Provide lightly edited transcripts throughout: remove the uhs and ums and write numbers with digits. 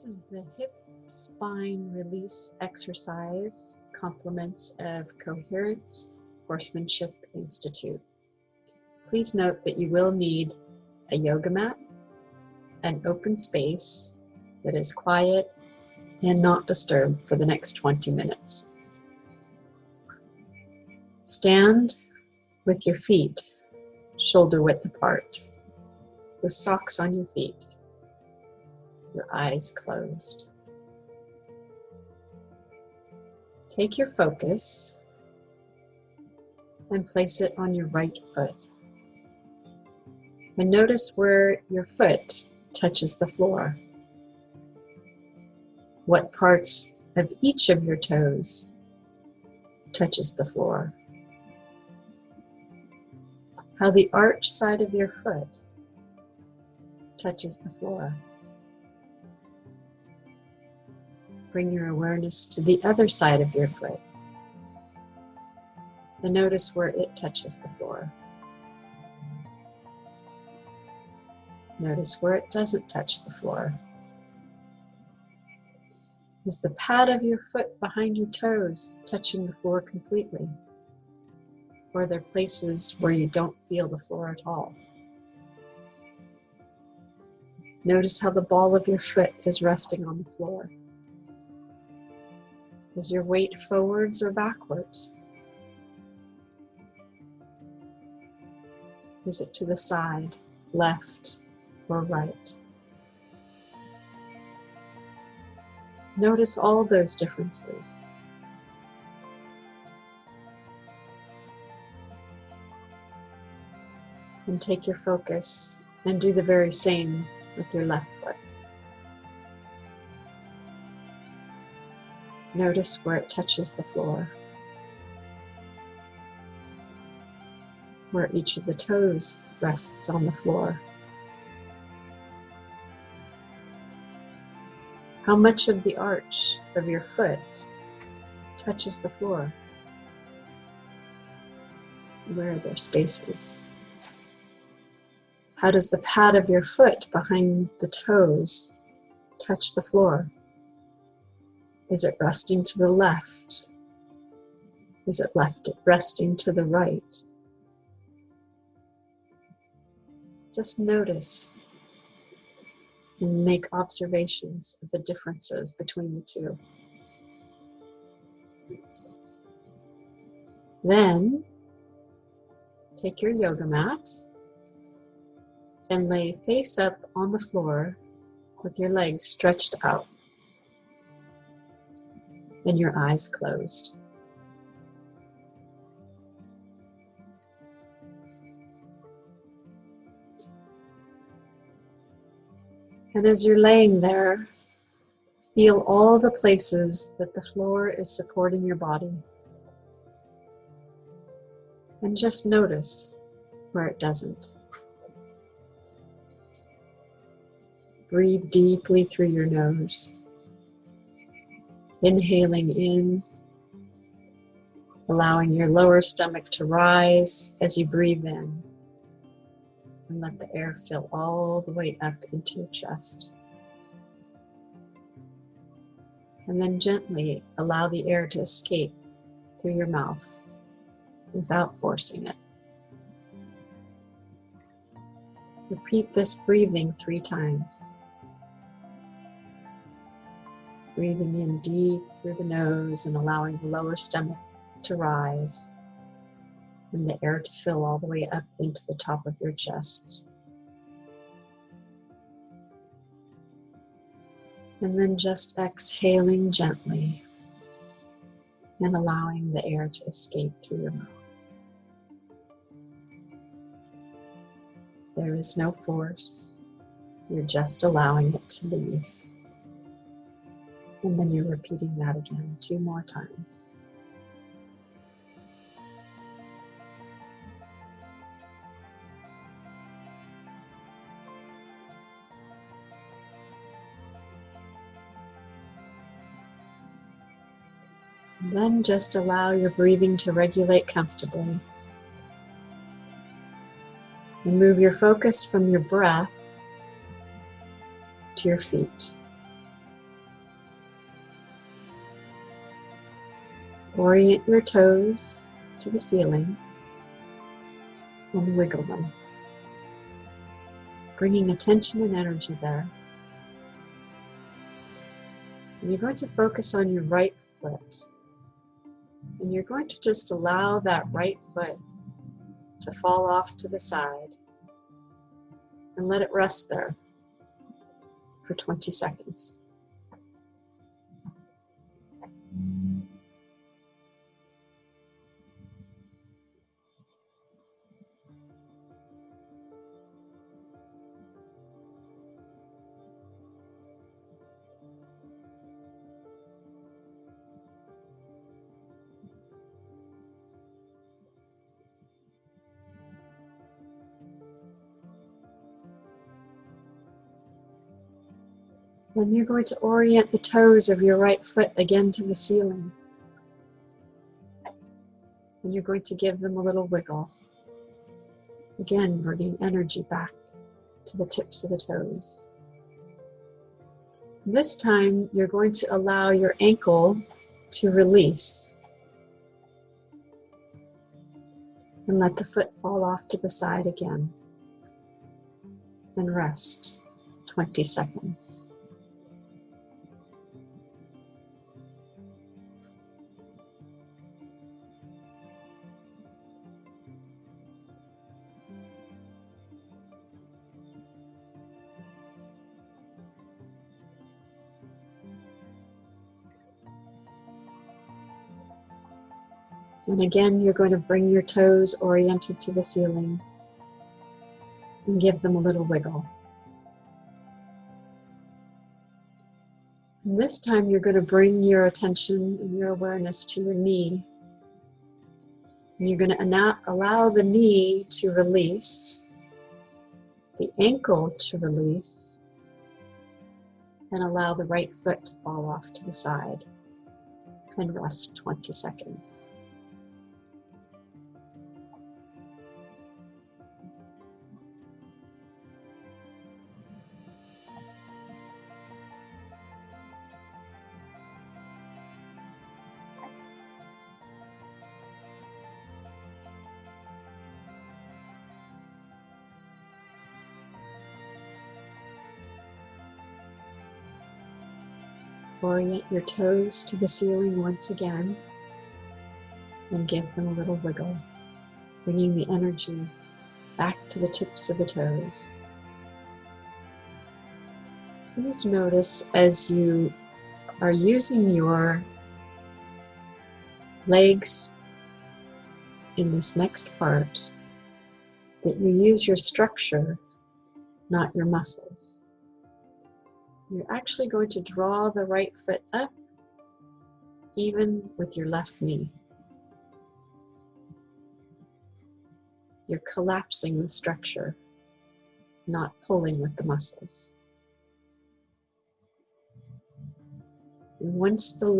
This is the hip spine release exercise, compliments of Coherence Horsemanship Institute. Please note that you will need a yoga mat, an open space that is quiet and not disturbed for the next 20 minutes. Stand with your feet shoulder width apart, with socks on your feet, your eyes closed. Take your focus and place it on your right foot. And notice where your foot touches the floor. What parts of each of your toes touches the floor. How the arch side of your foot touches the floor. Bring your awareness to the other side of your foot and notice where it touches the floor. Notice where it doesn't touch the floor. Is the pad of your foot behind your toes touching the floor completely? Or are there places where you don't feel the floor at all? Notice how the ball of your foot is resting on the floor. Is your weight forwards or backwards? Is it to the side, left or right? Notice all those differences. And take your focus and do the very same with your left foot. Notice where it touches the floor, where each of the toes rests on the floor. How much of the arch of your foot touches the floor? Where are there spaces? How does the pad of your foot behind the toes touch the floor? Is it resting to the left? Is it resting to the right? Just notice and make observations of the differences between the two. Then, take your yoga mat and lay face up on the floor with your legs stretched out and your eyes closed. And as you're laying there, feel all the places that the floor is supporting your body. And just notice where it doesn't. Breathe deeply through your nose. Inhaling in, allowing your lower stomach to rise as you breathe in. And let the air fill all the way up into your chest. And then gently allow the air to escape through your mouth without forcing it. Repeat this breathing 3 times. Breathing in deep through the nose and allowing the lower stomach to rise and the air to fill all the way up into the top of your chest. And then just exhaling gently and allowing the air to escape through your mouth. There is no force. You're just allowing it to leave. And then you're repeating that again 2 more times. And then just allow your breathing to regulate comfortably. And move your focus from your breath to your feet. orient your toes to the ceiling and wiggle them, bringing attention and energy there. And you're going to focus on your right foot. And you're going to just allow that right foot to fall off to the side and let it rest there for 20 seconds. Then you're going to orient the toes of your right foot again to the ceiling. And you're going to give them a little wiggle. Again, bringing energy back to the tips of the toes. This time, you're going to allow your ankle to release. And let the foot fall off to the side again. And rest 20 seconds. And again, you're going to bring your toes oriented to the ceiling and give them a little wiggle. And this time, you're going to bring your attention and your awareness to your knee. And you're going to allow the knee to release, the ankle to release, and allow the right foot to fall off to the side and rest 20 seconds. Orient your toes to the ceiling once again and give them a little wiggle, bringing the energy back to the tips of the toes. Please notice as you are using your legs in this next part that you use your structure, not your muscles. You're actually going to draw the right foot up, even with your left knee. You're collapsing the structure, not pulling with the muscles. And once the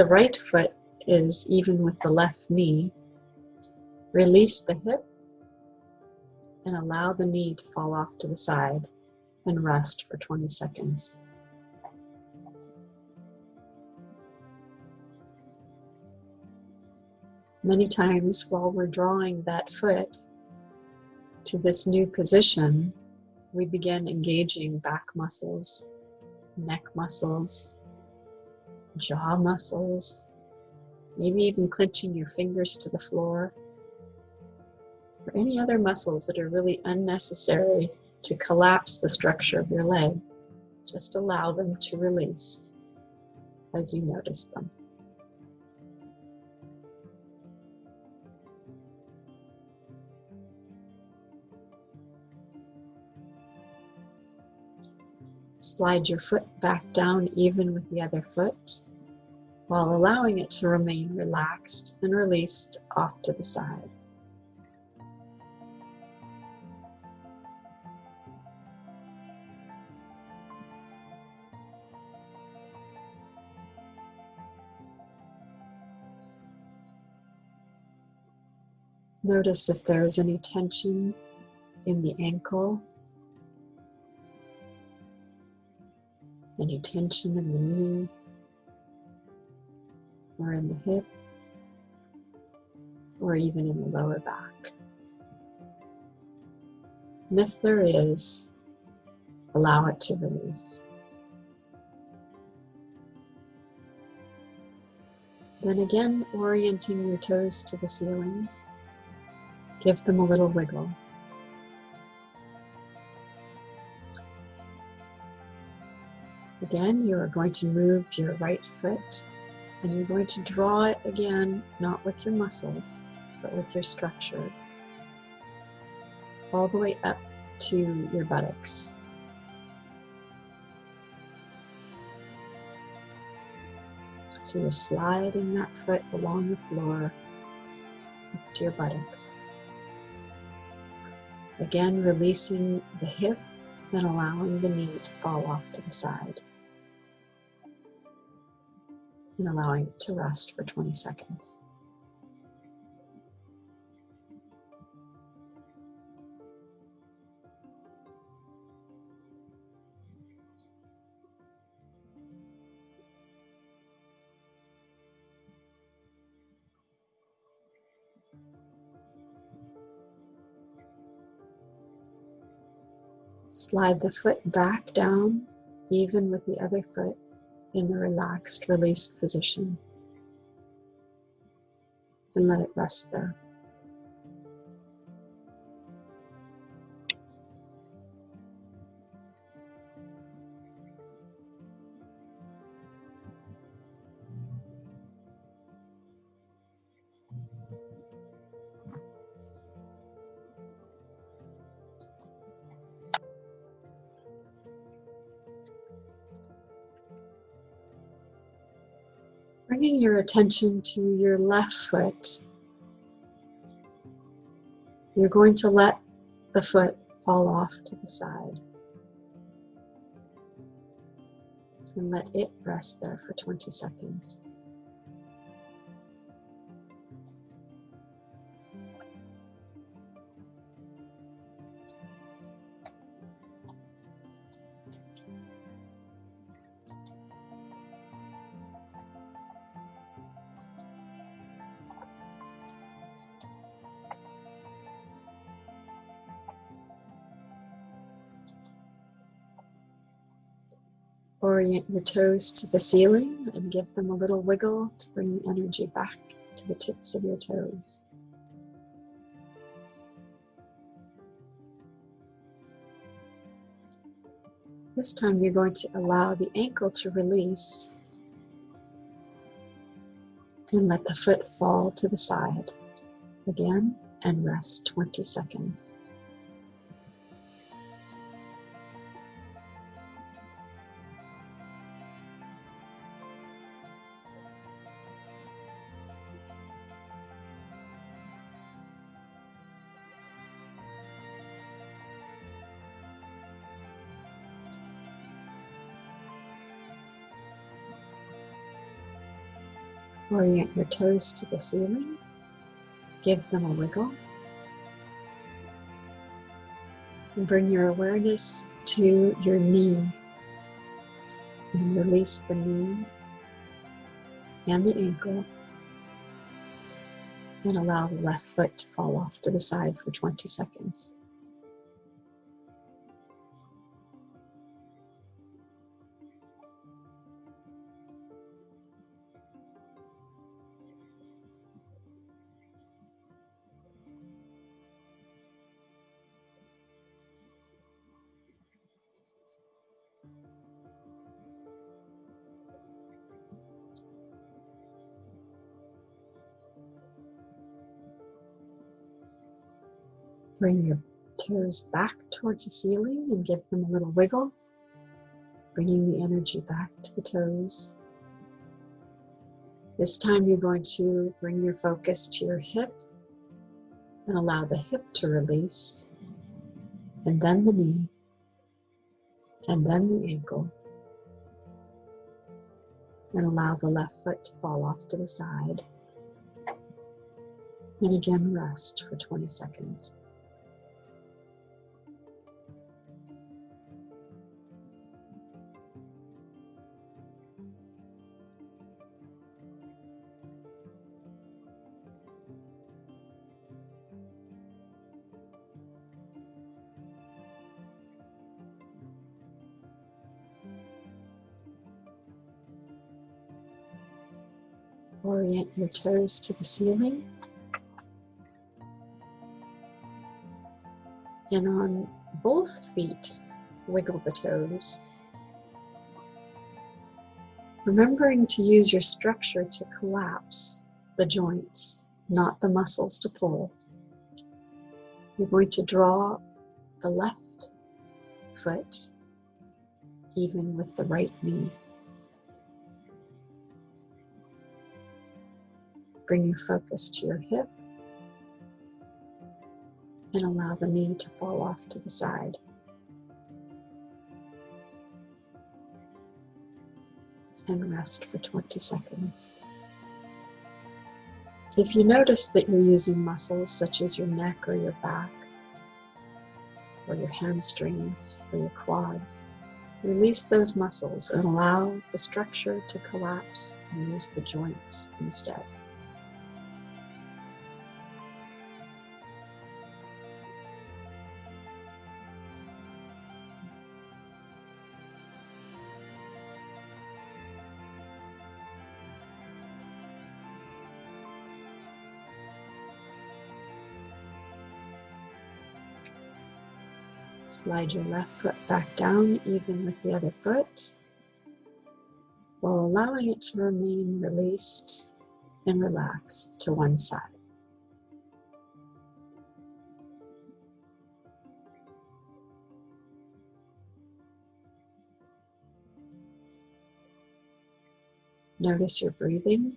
right foot is even with the left knee, release the hip and allow the knee to fall off to the side and rest for 20 seconds. Many times while we're drawing that foot to this new position, we begin engaging back muscles, neck muscles, jaw muscles, maybe even clenching your fingers to the floor, or any other muscles that are really unnecessary to collapse the structure of your leg. Just allow them to release as you notice them. Slide your foot back down even with the other foot, while allowing it to remain relaxed and released off to the side. Notice if there is any tension in the ankle, any tension in the knee, or in the hip, or even in the lower back. And if there is, allow it to release. Then again, orienting your toes to the ceiling, give them a little wiggle. Again, you are going to move your right foot, and you're going to draw it again, not with your muscles, but with your structure, all the way up to your buttocks. So you're sliding that foot along the floor up to your buttocks. Again, releasing the hip and allowing the knee to fall off to the side. And allowing it to rest for 20 seconds. Slide the foot back down, even with the other foot in the relaxed, released position. And let it rest there. Bringing your attention to your left foot, you're going to let the foot fall off to the side and let it rest there for 20 seconds. Orient your toes to the ceiling and give them a little wiggle to bring the energy back to the tips of your toes. This time you're going to allow the ankle to release and let the foot fall to the side again and rest 20 seconds. Orient your toes to the ceiling, give them a wiggle, and bring your awareness to your knee and release the knee and the ankle and allow the left foot to fall off to the side for 20 seconds. Bring your toes back towards the ceiling and give them a little wiggle, bringing the energy back to the toes. This time you're going to bring your focus to your hip and allow the hip to release, and then the knee, and then the ankle, and allow the left foot to fall off to the side, and again rest for 20 seconds. Orient your toes to the ceiling. And on both feet, wiggle the toes. Remembering to use your structure to collapse the joints, not the muscles to pull. You're going to draw the left foot even with the right knee. Bring your focus to your hip and allow the knee to fall off to the side. And rest for 20 seconds. If you notice that you're using muscles such as your neck or your back, or your hamstrings or your quads, release those muscles and allow the structure to collapse and use the joints instead. Slide your left foot back down even with the other foot, while allowing it to remain released and relaxed to one side. Notice your breathing.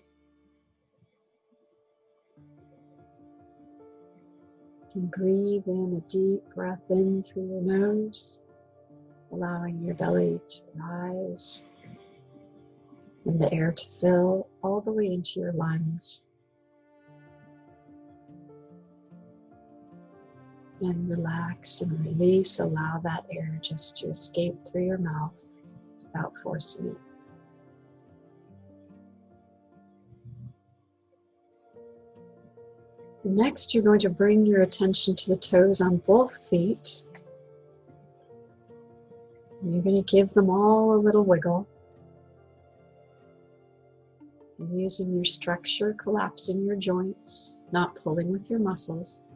And breathe in a deep breath in through your nose, allowing your belly to rise and the air to fill all the way into your lungs. And relax and release. Allow that air just to escape through your mouth without forcing it. Next, you're going to bring your attention to the toes on both feet. You're going to give them all a little wiggle. Using your structure, collapsing your joints, not pulling with your muscles.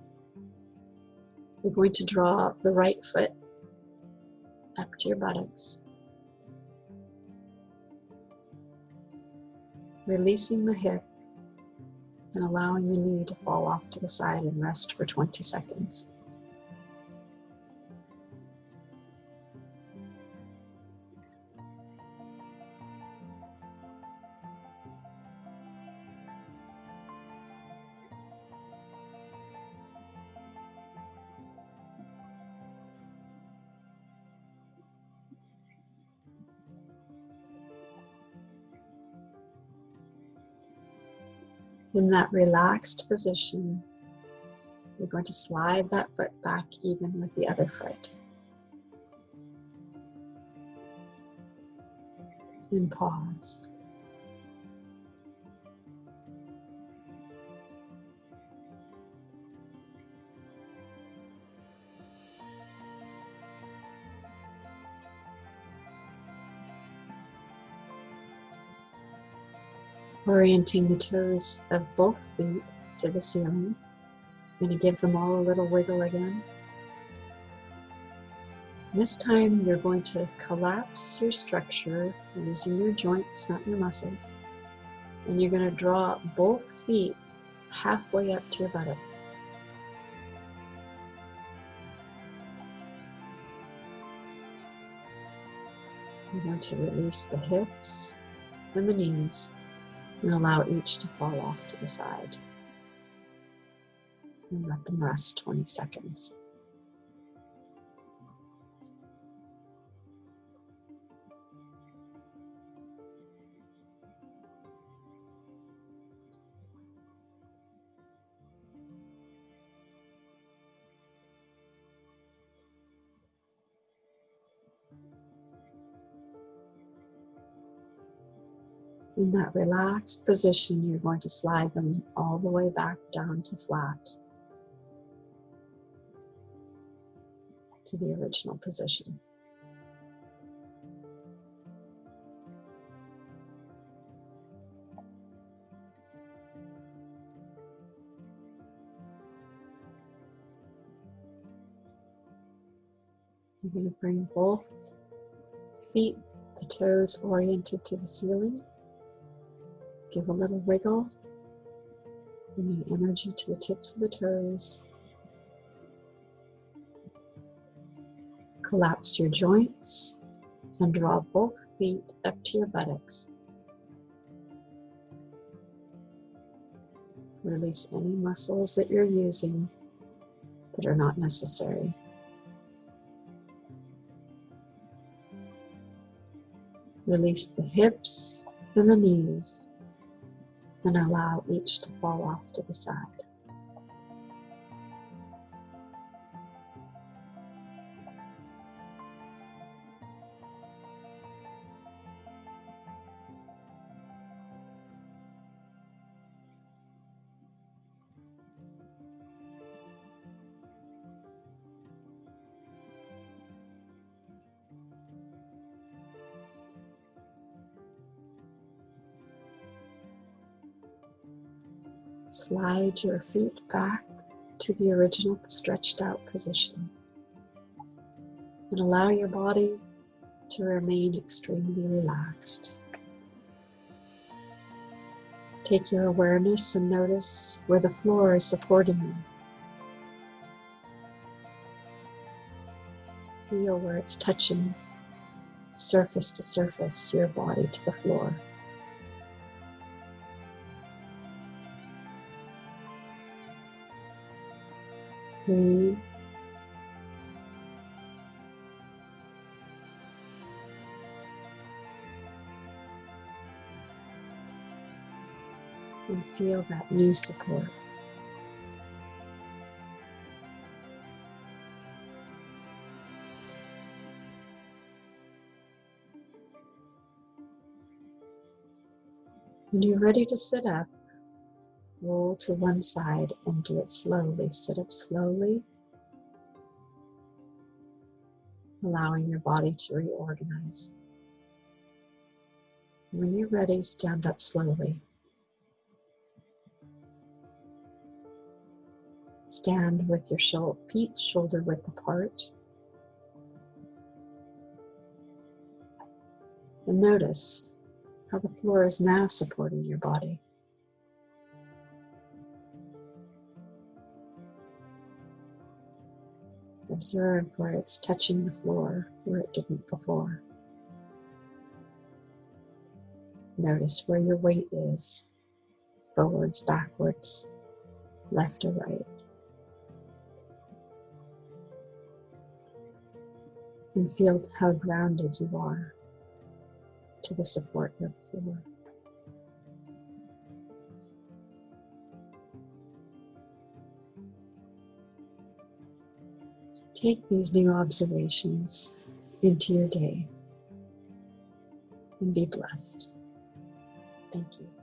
You're going to draw the right foot up to your buttocks. Releasing the hip and allowing the knee to fall off to the side and rest for 20 seconds. In that relaxed position, you're going to slide that foot back even with the other foot. And pause. Orienting the toes of both feet to the ceiling. You're going to give them all a little wiggle again. This time you're going to collapse your structure using your joints, not your muscles. And you're going to draw both feet halfway up to your buttocks. You're going to release the hips and the knees and allow each to fall off to the side. And let them rest 20 seconds. In that relaxed position, you're going to slide them all the way back down to flat, to the original position. You're going to bring both feet, the toes oriented to the ceiling. Give a little wiggle, bringing energy to the tips of the toes. Collapse your joints and draw both feet up to your buttocks. Release any muscles that you're using that are not necessary. Release the hips and the knees and allow each to fall off to the side. Slide your feet back to the original stretched out position and allow your body to remain extremely relaxed. Take your awareness and notice where the floor is supporting you. Feel where it's touching surface to surface, your body to the floor. Breathe. And feel that new support. When you're ready to sit up, roll to one side and do it slowly. Sit up slowly, allowing your body to reorganize. When you're ready, stand up slowly. Stand with your feet shoulder width apart. And notice how the floor is now supporting your body. Observe where it's touching the floor, where it didn't before. Notice where your weight is, forwards, backwards, left or right. And feel how grounded you are to the support of the floor. Take these new observations into your day and be blessed. Thank you.